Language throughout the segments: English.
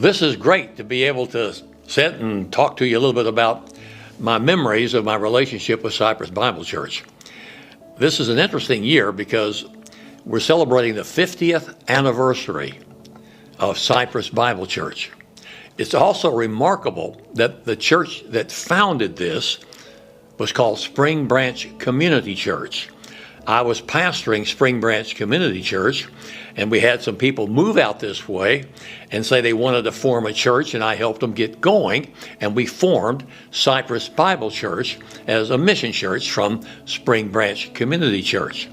Well, this is great to be able to sit and talk to you a little bit about my memories of my relationship with Cypress Bible Church. This is an interesting year because we're celebrating the 50th anniversary of Cypress Bible Church. It's also remarkable that the church that founded this was called Spring Branch Community Church. I was pastoring Spring Branch Community Church, and we had some people move out this way and say they wanted to form a church, and I helped them get going, and we formed Cypress Bible Church as a mission church from Spring Branch Community Church.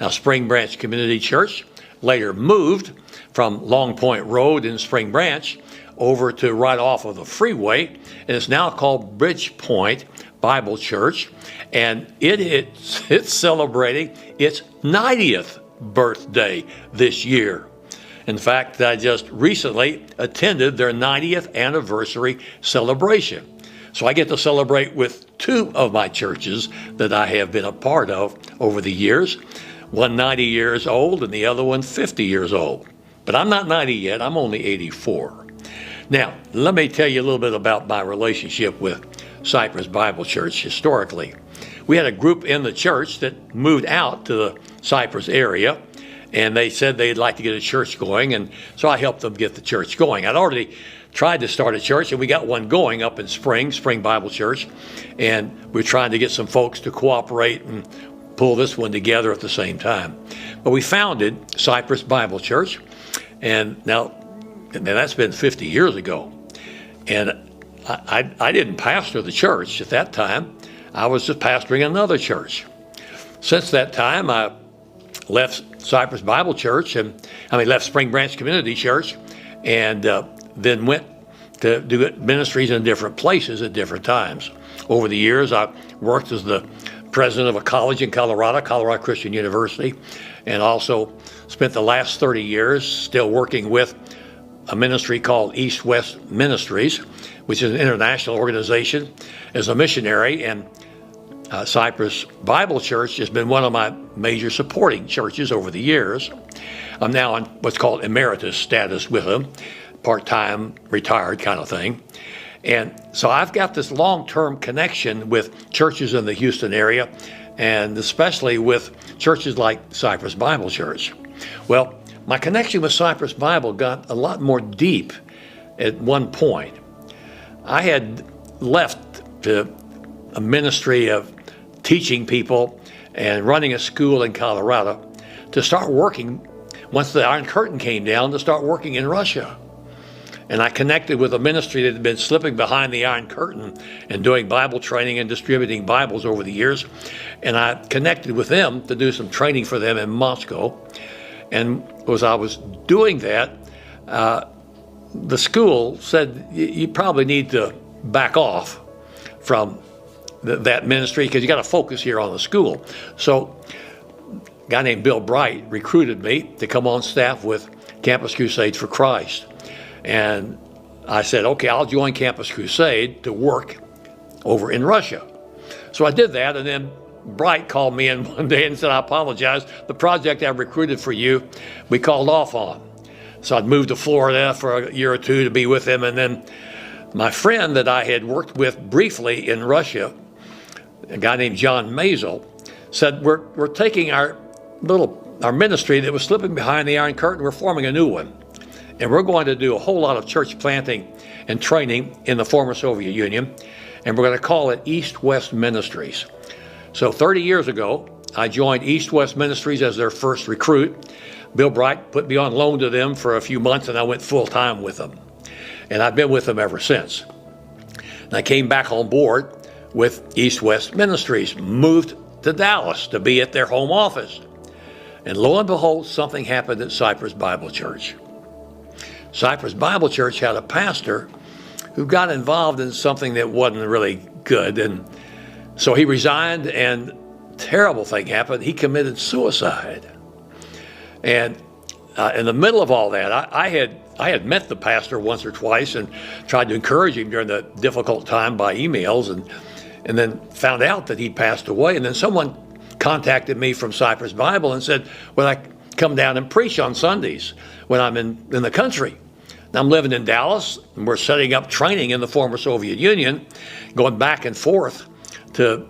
Now, Spring Branch Community Church later moved from Long Point Road in Spring Branch over to right off of the freeway, and it's now called Bridgepoint Bible Church, and it's celebrating its 90th birthday this year. In fact, I just recently attended their 90th anniversary celebration. So I get to celebrate with two of my churches that I have been a part of over the years. One 90 years old and the other one 50 years old. But I'm not 90 yet, I'm only 84. Now, let me tell you a little bit about my relationship with Cypress Bible Church historically. We had a group in the church that moved out to the Cypress area, and they said they'd like to get a church going, and so I helped them get the church going. I'd already tried to start a church, and we got one going up in Spring Bible Church, and we're trying to get some folks to cooperate and pull this one together at the same time. But we founded Cypress Bible Church, and now that's been 50 years ago. And I didn't pastor the church at that time. I was just pastoring another church. Since that time, I left Cypress Bible Church, left Spring Branch Community Church, and then went to do ministries in different places at different times. Over the years, I worked as the president of a college in Colorado Christian University, and also spent the last 30 years still working with a ministry called East West Ministries, which is an international organization, as a missionary. And Cypress Bible Church has been one of my major supporting churches over the years. I'm now on what's called emeritus status with them, part-time, retired kind of thing. And so I've got this long-term connection with churches in the Houston area, and especially with churches like Cypress Bible Church. Well, my connection with Cypress Bible got a lot more deep at one point. I had left a ministry of teaching people and running a school in Colorado to start working, once the Iron Curtain came down, to start working in Russia. And I connected with a ministry that had been slipping behind the Iron Curtain and doing Bible training and distributing Bibles over the years. And I connected with them to do some training for them in Moscow. And as I was doing that, the school said, you probably need to back off from that ministry because you got to focus here on the school. So a guy named Bill Bright recruited me to come on staff with Campus Crusade for Christ. And I said, okay, I'll join Campus Crusade to work over in Russia. So I did that, and then Bright called me in one day and said, I apologize, the project I recruited for you, we called off on. So I'd moved to Florida for a year or two to be with him, and then my friend that I had worked with briefly in Russia, a guy named John Mazel, said, we're taking our ministry that was slipping behind the Iron Curtain, we're forming a new one. And we're going to do a whole lot of church planting and training in the former Soviet Union, and we're going to call it East West Ministries. So 30 years ago, I joined East West Ministries as their first recruit. Bill Bright put me on loan to them for a few months, and I went full-time with them. And I've been with them ever since. And I came back on board with East West Ministries, moved to Dallas to be at their home office. And lo and behold, something happened at Cypress Bible Church. Cypress Bible Church had a pastor who got involved in something that wasn't really good. And so he resigned, and a terrible thing happened. He committed suicide. And in the middle of all that, I had met the pastor once or twice and tried to encourage him during the difficult time by emails, and then found out that he'd passed away. And then someone contacted me from Cypress Bible and said, well, I come down and preach on Sundays when I'm in the country. I'm living in Dallas, and we're setting up training in the former Soviet Union, going back and forth to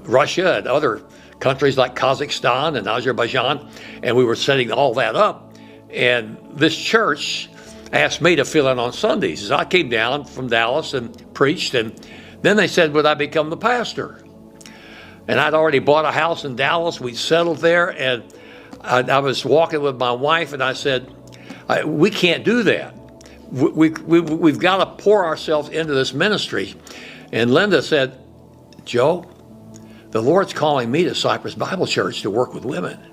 Russia and other countries like Kazakhstan and Azerbaijan, and we were setting all that up. And this church asked me to fill in on Sundays. So I came down from Dallas and preached, and then they said, would I become the pastor? And I'd already bought a house in Dallas. We'd settled there, and I was walking with my wife, and I said, we can't do that. We've got to pour ourselves into this ministry. And Linda said, Joe, the Lord's calling me to Cypress Bible Church to work with women.